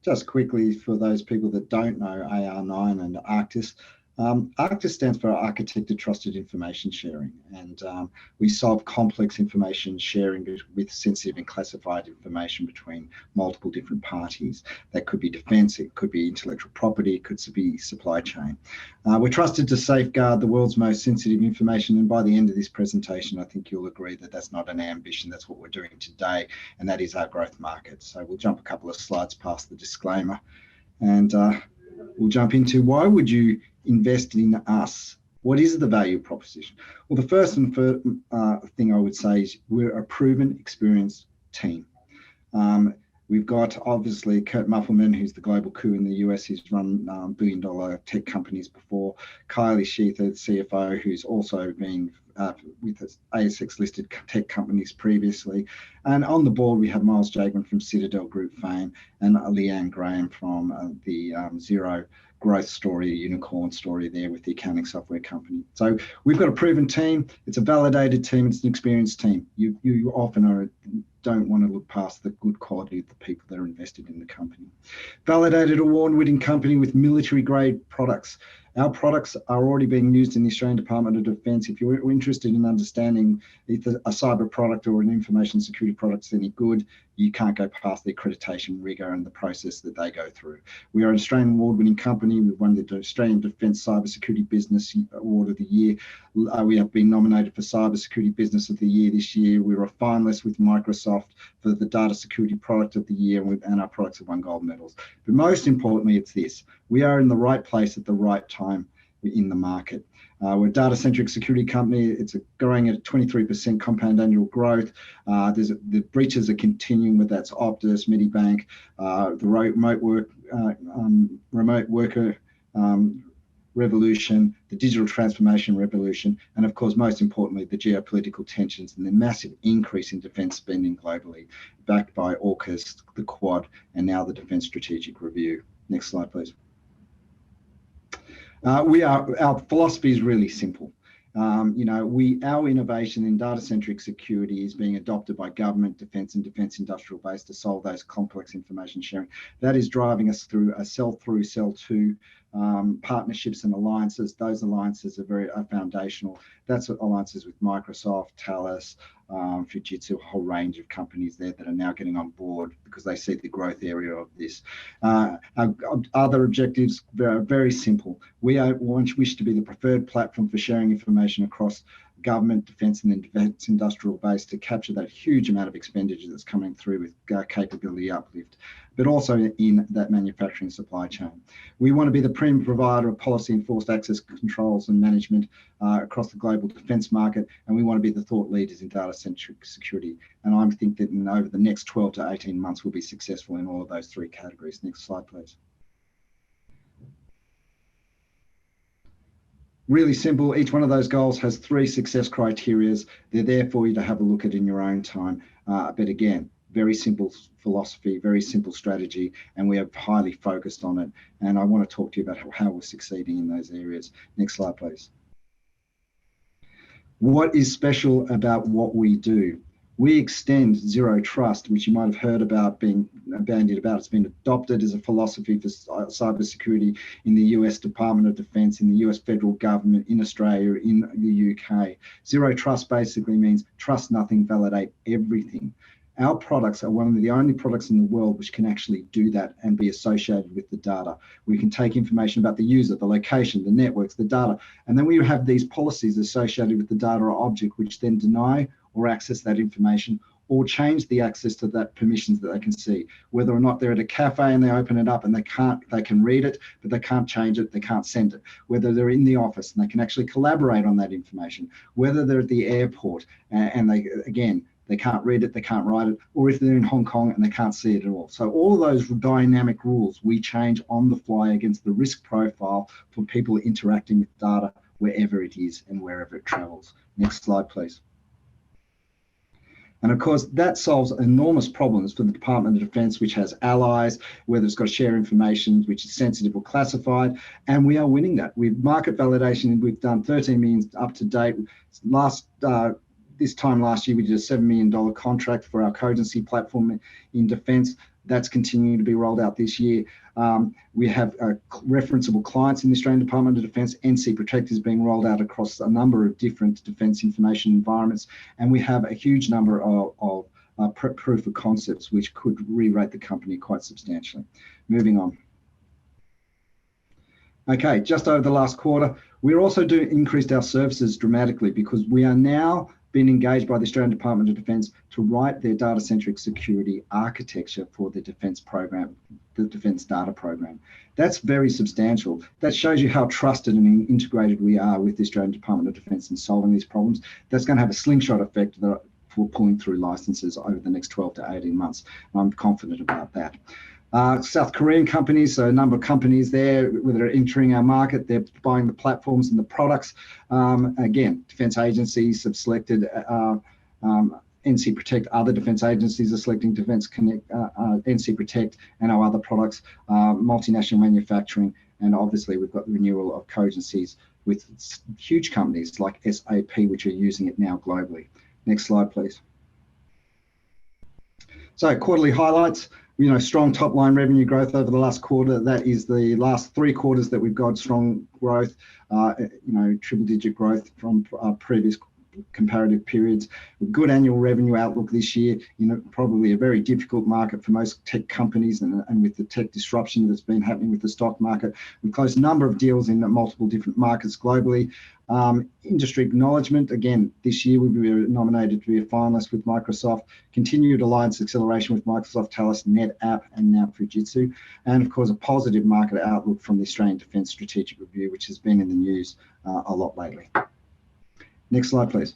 Just quickly, for those people that don't know AR9 and ARCTIS, ARCTIS stands for Architected Trusted Information Sharing, and we solve complex information sharing with sensitive and classified information between multiple different parties. That could be defence, it could be intellectual property, it could be supply chain. We're trusted to safeguard the world's most sensitive information, and by the end of this presentation, I think you'll agree that that's not an ambition, that's what we're doing today, and that is our growth market. So we'll jump a couple of slides past the disclaimer, and we'll jump into why would you invest in us? What is the value proposition? Well, the first thing I would say is we're a proven, experienced team. We've got obviously Kurt Muffleman, who's the global coup in the US. He's run billion-dollar tech companies before. Kylie Sheether, the CFO, who's also been with ASX listed tech companies previously. And on the board, we have Miles Jageman from Citadel Group fame and Leanne Graham from the Zero growth story, unicorn story there with the accounting software company. So we've got a proven team. It's a validated team. It's an experienced team. You often don't want to look past the good quality of the people that are invested in the company. Validated award-winning company with military-grade products. Our products are already being used in the Australian Department of Defence. If you're interested in understanding if a cyber product or an information security product is any good, you can't go past the accreditation rigor and the process that they go through. We are an Australian award-winning company. We've won the Australian Defence Cybersecurity Business Award of the Year. We have been nominated for Cybersecurity Business of the Year this year. We were a finalist with Microsoft for the Data Security Product of the Year, and our products have won gold medals. But most importantly, it's this. We are in the right place at the right time in the market. We're a data-centric security company. It's growing at 23% compound annual growth. The breaches are continuing, whether that's Optus, Medibank, the remote worker revolution, the digital transformation revolution, and of course, most importantly, the geopolitical tensions and the massive increase in defence spending globally, backed by AUKUS, the Quad, and now the Defence Strategic Review. Next slide, please. Our philosophy is really simple. Our innovation in data-centric security is being adopted by government, defence, and defence industrial base to solve those complex information sharing. That is driving us through a sell-through, sell-to partnerships and alliances. Those alliances are foundational. That's what alliances with Microsoft, Thales, Fujitsu, a whole range of companies there that are now getting on board because they see the growth area of this. Our other objectives are very simple. We wish to be the preferred platform for sharing information across government, defence, and then defence industrial base to capture that huge amount of expenditure that's coming through with capability uplift, but also in that manufacturing supply chain. We want to be the premium provider of policy enforced access controls and management across the global defence market, and we want to be the thought leaders in data-centric security. And I think that over the next 12 to 18 months, we'll be successful in all of those three categories. Next slide, please. Really simple. Each one of those goals has three success criteria. They're there for you to have a look at in your own time. But again, very simple philosophy, very simple strategy, and we are highly focused on it. And I want to talk to you about how we're succeeding in those areas. Next slide, please. What is special about what we do? We extend zero trust, which you might have heard about being bandied about. It's been adopted as a philosophy for cybersecurity in the US Department of Defence, in the US federal government, in Australia, in the UK. Zero trust basically means trust nothing, validate everything. Our products are one of the only products in the world which can actually do that and be associated with the data. We can take information about the user, the location, the networks, the data, and then we have these policies associated with the data or object which then deny or access that information or change the access to that permissions that they can see. Whether or not they're at a cafe and they open it up and they can read it, but they can't change it, they can't send it. Whether they're in the office and they can actually collaborate on that information. Whether they're at the airport and they can't read it, they can't write it, or if they're in Hong Kong and they can't see it at all. So all those dynamic rules we change on the fly against the risk profile for people interacting with data wherever it is and wherever it travels. Next slide, please. And of course, that solves enormous problems for the Department of Defence, which has allies, whether it's got to share information, which is sensitive or classified, and we are winning that. With market validation, we've done 13 million up to date. This time last year, we did a $7 million contract for our cogency platform in defence. That's continuing to be rolled out this year. We have referenceable clients in the Australian Department of Defence. NC Protect is being rolled out across a number of different defence information environments, and we have a huge number of proof of concepts which could re-rate the company quite substantially. Moving on. Okay, just over the last quarter, we're also increased our services dramatically because we are now being engaged by the Australian Department of Defence to write their data-centric security architecture for the defence program, the defence data program. That's very substantial. That shows you how trusted and integrated we are with the Australian Department of Defence in solving these problems. That's going to have a slingshot effect for pulling through licenses over the next 12 to 18 months. I'm confident about that. South Korean companies, so a number of companies there that are entering our market, they're buying the platforms and the products. Again, defence agencies have selected NC Protect, other defence agencies are selecting Defence Connect, NC Protect and our other products, multinational manufacturing, and obviously we've got the renewal of cogencies with huge companies like SAP, which are using it now globally. Next slide, please. So quarterly highlights. Strong top line revenue growth over the last quarter. That is the last 3 quarters that we've got strong growth, triple digit growth from previous comparative periods. A good annual revenue outlook this year, probably a very difficult market for most tech companies, and with the tech disruption that's been happening with the stock market. We've closed a number of deals in multiple different markets globally. Industry acknowledgement, again, this year we were nominated to be a finalist with Microsoft, continued alliance acceleration with Microsoft, TALUS, NetApp, and now Fujitsu, and of course a positive market outlook from the Australian Defence Strategic Review, which has been in the news a lot lately. Next slide, please.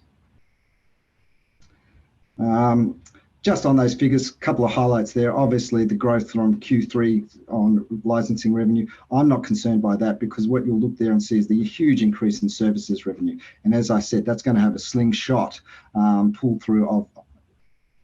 Just on those figures, a couple of highlights there. Obviously, the growth from Q3 on licensing revenue, I'm not concerned by that because what you'll look there and see is the huge increase in services revenue. And as I said, that's going to have a slingshot pull through of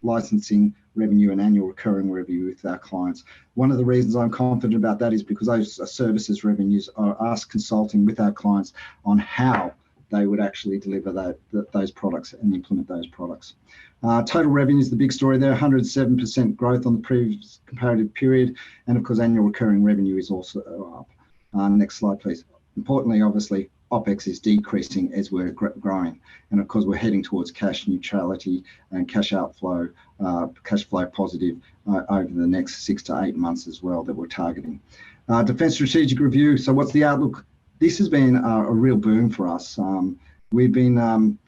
licensing revenue and annual recurring revenue with our clients. One of the reasons I'm confident about that is because those services revenues are us consulting with our clients on how they would actually deliver those products and implement those products. Total revenue is the big story there, 107% growth on the previous comparative period. And of course, annual recurring revenue is also up. Next slide, please. Importantly, obviously, OPEX is decreasing as we're growing. And of course, we're heading towards cash neutrality and cash flow positive over the next 6 to 8 months as well that we're targeting. Defence Strategic Review. So what's the outlook? This has been a real boom for us. We've been,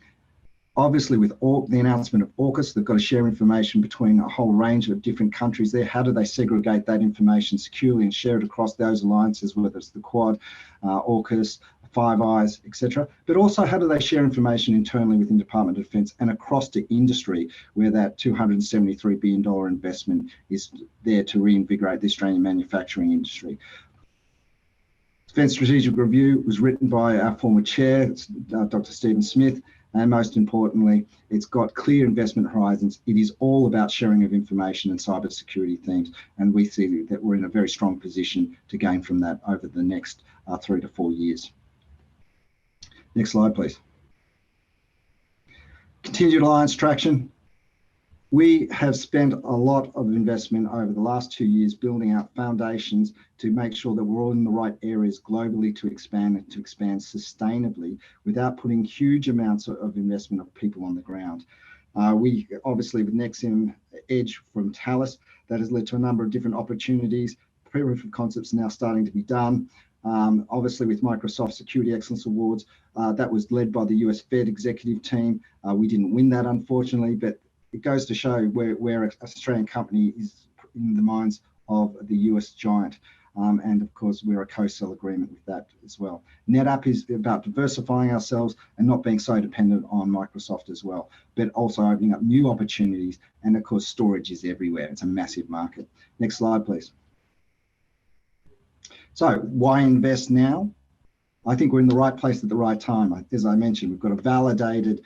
obviously with the announcement of AUKUS, they've got to share information between a whole range of different countries there. How do they segregate that information securely and share it across those alliances, whether it's the Quad, AUKUS, Five Eyes, etc. But also, how do they share information internally within the Department of Defence and across the industry, where that $273 billion investment is there to reinvigorate the Australian manufacturing industry. Defence Strategic Review was written by our former chair, Dr. Stephen Smith, and most importantly, it's got clear investment horizons. It is all about sharing of information and cybersecurity themes, and we see that we're in a very strong position to gain from that over the next 3 to 4 years. Next slide, please. Continued alliance traction. We have spent a lot of investment over the last 2 years building out foundations to make sure that we're all in the right areas globally to expand sustainably without putting huge amounts of investment of people on the ground. We obviously with Nexium Edge from TALUS, that has led to a number of different opportunities. Proof of concepts now starting to be done. Obviously with Microsoft Security Excellence Awards, that was led by the US Fed executive team. We didn't win that, unfortunately, but it goes to show where an Australian company is in the minds of the US giant. And of course, we're a co-sell agreement with that as well. NetApp is about diversifying ourselves and not being so dependent on Microsoft as well, but also opening up new opportunities. And of course, storage is everywhere. It's a massive market. Next slide, please. So why invest now? I think we're in the right place at the right time. As I mentioned, we've got a validated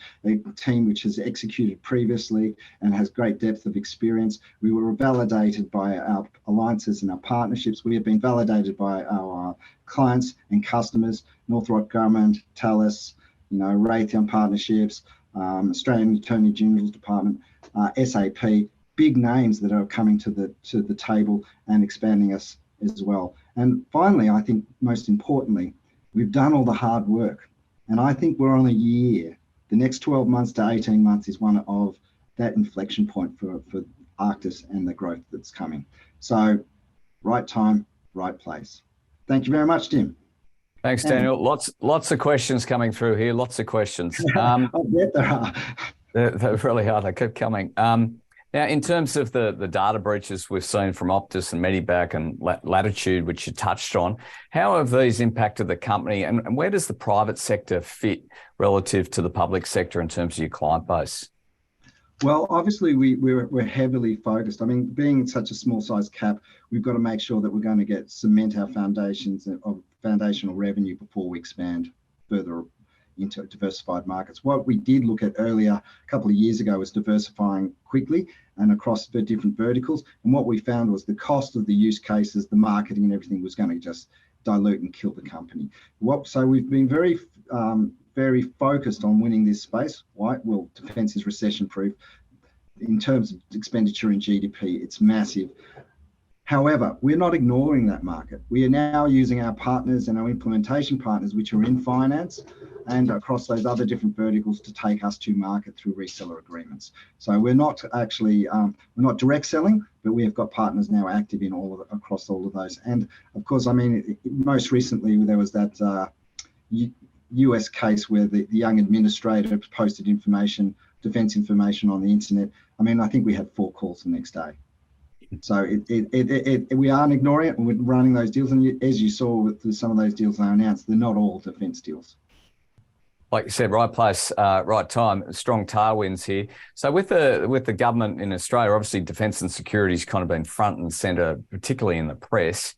team which has executed previously and has great depth of experience. We were validated by our alliances and our partnerships. We have been validated by our clients and customers, Northrop Grumman, TALUS, Raytheon Partnerships, Australian Attorney General's Department, SAP, big names that are coming to the table and expanding us as well. And finally, I think most importantly, we've done all the hard work, and I think we're on a year. The next 12 months to 18 months is one of that inflection point for ARCTIS and the growth that's coming. So right time, right place. Thank you very much, Tim. Thanks, Daniel. Lots of questions coming through here. Lots of questions. I bet there are. They're really hard. They keep coming. Now, in terms of the data breaches we've seen from Optus and Medibank and Latitude, which you touched on, how have these impacted the company, and where does the private sector fit relative to the public sector in terms of your client base? Well, obviously, we're heavily focused. I mean, being such a small size cap, we've got to make sure that we're going to cement our foundations of foundational revenue before we expand further into diversified markets. What we did look at earlier, a couple of years ago, was diversifying quickly and across the different verticals. And what we found was the cost of the use cases, the marketing and everything was going to just dilute and kill the company. So we've been very focused on winning this space. Why? Well, defence is recession-proof. In terms of expenditure in GDP, it's massive. However, we're not ignoring that market. We are now using our partners and our implementation partners, which are in finance and across those other different verticals, to take us to market through reseller agreements. So we're not actually, we're not direct selling, but we have got partners now active in across all of those. And of course, I mean, most recently there was that US case where the young administrator posted information, defence information on the internet. I mean, I think we had 4 calls the next day. So we aren't ignoring it, and we're running those deals. And as you saw with some of those deals they announced, they're not all defence deals. Like you said, right place, right time, strong tailwinds here. So with the government in Australia, obviously defence and security has kind of been front and centre, particularly in the press.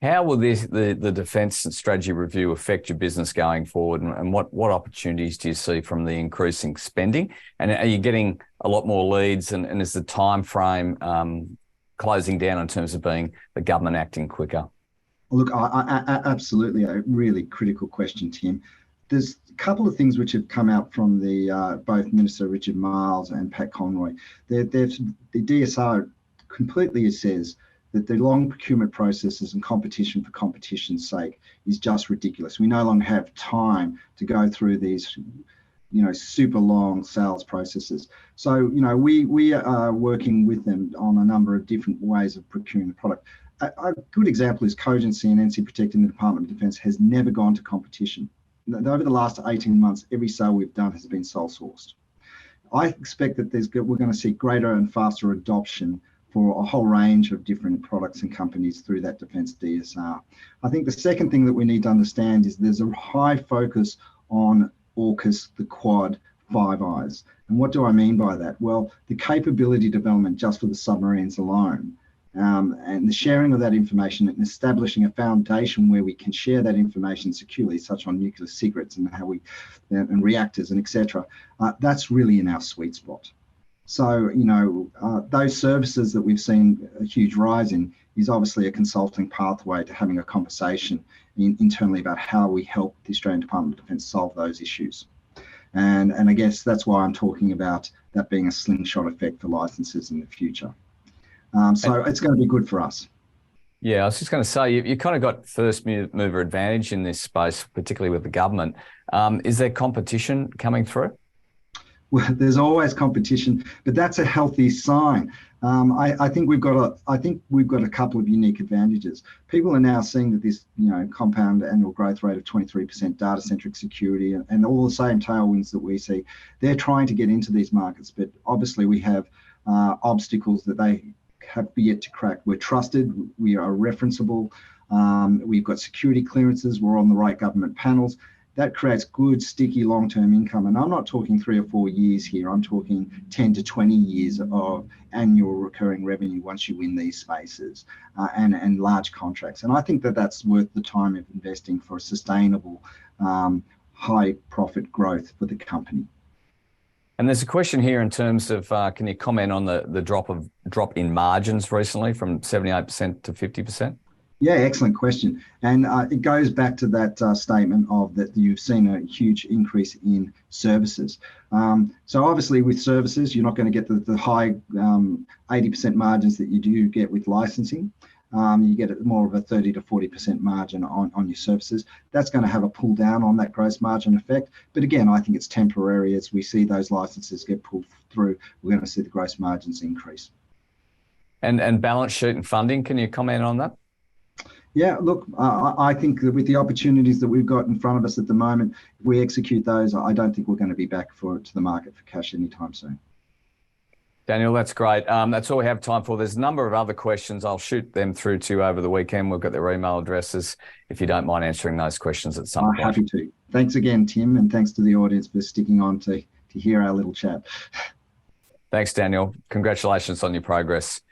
How will the defence and strategy review affect your business going forward, and what opportunities do you see from the increasing spending? And are you getting a lot more leads, and is the time frame closing down in terms of being the government acting quicker? Look, I absolutely a really critical question, Tim. There's a couple of things which have come out from the both Minister Richard Marles and Pat Conroy. The DSR completely says that the long procurement processes and competition for competition's sake is just ridiculous. We no longer have time to go through these, super long sales processes. So, we are working with them on a number of different ways of procuring the product. A good example is Cogency and NC Protect in the Department of Defence has never gone to competition. Over the last 18 months, every sale we've done has been sole sourced. I expect that we're going to see greater and faster adoption for a whole range of different products and companies through that defence DSR. I think the second thing that we need to understand is there's a high focus on AUKUS, the Quad, Five Eyes. And what do I mean by that? Well, the capability development just for the submarines alone, and the sharing of that information and establishing a foundation where we can share that information securely, such on nuclear secrets and and reactors and etc. That's really in our sweet spot. So, those services that we've seen a huge rise in is obviously a consulting pathway to having a conversation internally about how we help the Australian Department of Defence solve those issues. And I guess that's why I'm talking about that being a slingshot effect for licenses in the future. So it's going to be good for us. Yeah, I was just going to say, you kind of got first mover advantage in this space, particularly with the government. Is there competition coming through? Well, there's always competition, but that's a healthy sign. I think we've got a couple of unique advantages. People are now seeing that this, compound annual growth rate of 23% data-centric security and all the same tailwinds that we see. They're trying to get into these markets, but obviously we have obstacles that they have yet to crack. We're trusted, we are referenceable, we've got security clearances, we're on the right government panels. That creates good, sticky, long-term income. And I'm not talking 3 or 4 years here. I'm talking 10 to 20 years of annual recurring revenue once you win these spaces and large contracts. And I think that that's worth the time of investing for a sustainable, high profit growth for the company. And there's a question here in terms of, can you comment on the drop in margins recently from 78% to 50%? Yeah, excellent question. And it goes back to that statement of that you've seen a huge increase in services. So obviously with services, you're not going to get the high 80% margins that you do get with licensing. You get more of a 30 to 40% margin on your services. That's going to have a pull down on that gross margin effect. But again, I think it's temporary. As we see those licenses get pulled through, we're going to see the gross margins increase. And balance sheet and funding, can you comment on that? Yeah, look, I think that with the opportunities that we've got in front of us at the moment, if we execute those, I don't think we're going to be back to the market for cash anytime soon. Daniel, that's great. That's all we have time for. There's a number of other questions. I'll shoot them through to you over the weekend. We've got their email addresses if you don't mind answering those questions at some point. Happy to. Thanks again, Tim, and thanks to the audience for sticking on to hear our little chat. Thanks, Daniel. Congratulations on your progress.